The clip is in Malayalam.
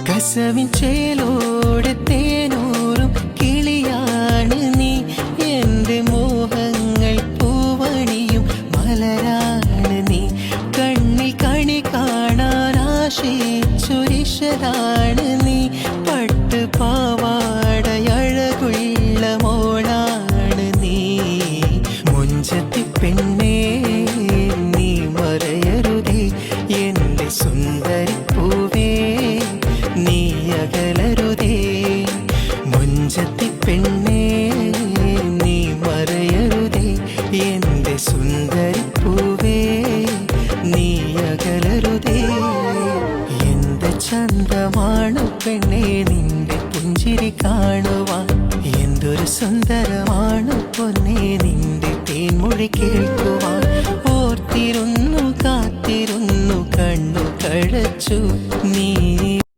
കസവിൻ ചേലോടെ തേനൂറും കിളിയാണ് നീ. എൻ്റെ മോഹങ്ങൾ പൂവണിയും മലരാണ് നീ. കണ്ണിൽ കണി കാണാൻ ആശിച്ചൊരിശലാണ് നീ. പട്ട് പാവാടയഴകുള്ള മോളാണ് നീ. മുഞ്ചത്തി പെണ്ണേ നീ മറയരുതേ, എൻ്റെ സുന്ദരിപ്പൂവേ നീ അകലരുതേ. മുഞ്ചത്തി പെണ്ണേ നീ മറയരുതേ, എൻ്റെ സുന്ദരിപ്പൂവേ നീ അകലരുതേ. എന്ത് ചന്തമാണ് പെണ്ണേ നിന്റെ പുഞ്ചിരി കാണുവാൻ. എന്തൊരു സുന്ദരമാണ് പൊന്നേ നിന്റെ തേൻമൊഴി കേൾക്കുവാൻ. ഓർത്തിരുന്നു കാത്തിരുന്നു കണ്ണു കഴച്ചു നീ